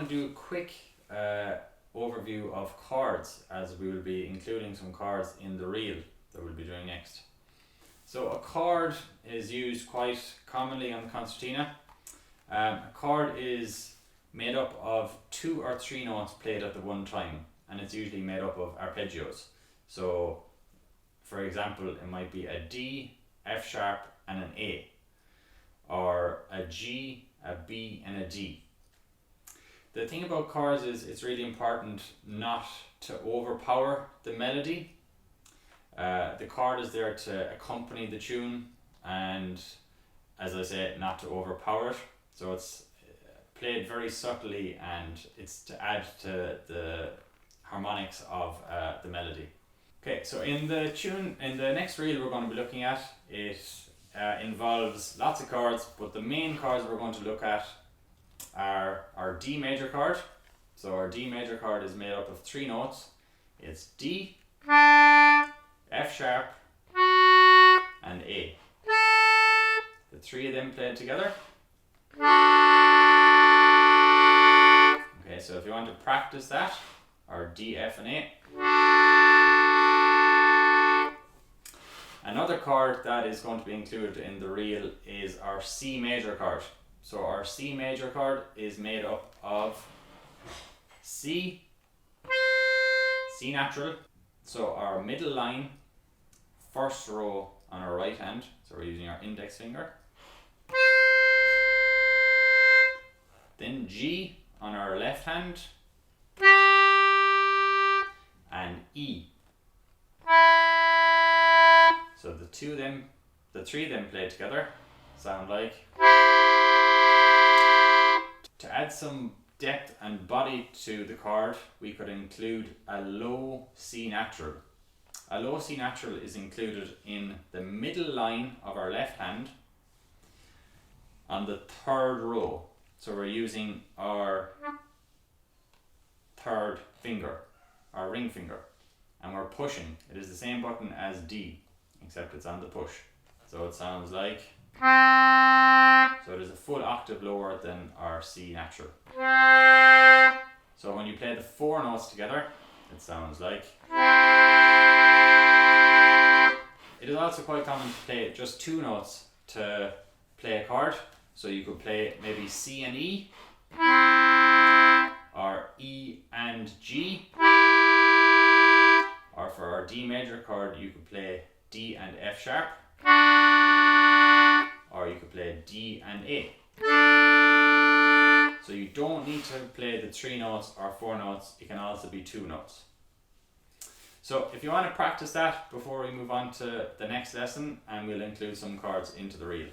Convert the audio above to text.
to do a quick overview of chords, as we will be including some chords in the reel that we'll be doing next. So a chord is used quite commonly on the concertina. A chord is made up of 2 or 3 notes played at the one time, and it's usually made up of arpeggios. So for example, it might be a D, F sharp and an A, or a G, a B and a D. The thing about chords is it's really important not to overpower the melody. The chord is there to accompany the tune, and as I say, not to overpower it. So it's played very subtly, and it's to add to the harmonics of the melody. Okay, so in the next reel we're going to be looking at, it involves lots of chords, but the main chords we're going to look at are our D major chord. So our D major chord is made up of 3 notes. It's D, F sharp and A. The 3 of them played together. Okay, so if you want to practice that, our D, F and A. Another chord that is going to be included in the reel is our C major chord. So our C major chord is made up of C, C natural, so our middle line, first row on our right hand, so we're using our index finger, then G on our left hand, and E. So the 3 of them played together sound like. To add some depth and body to the chord, we could include a low C natural. A low C natural is included in the middle line of our left hand on the 3rd row. So we're using our 3rd finger, our ring finger, and we're pushing. It is the same button as D, except it's on the push. So it sounds like. So it is a full octave lower than our C natural. So when you play the 4 notes together, it sounds like. It is also quite common to play just 2 notes to play a chord. So you could play maybe C and E, or E and G, or for our D major chord you could play D and F sharp, or you could play D and A. So you don't need to play the 3 notes or 4 notes, it can also be 2 notes. So if you want to practice that before we move on to the next lesson, and we'll include some chords into the reel.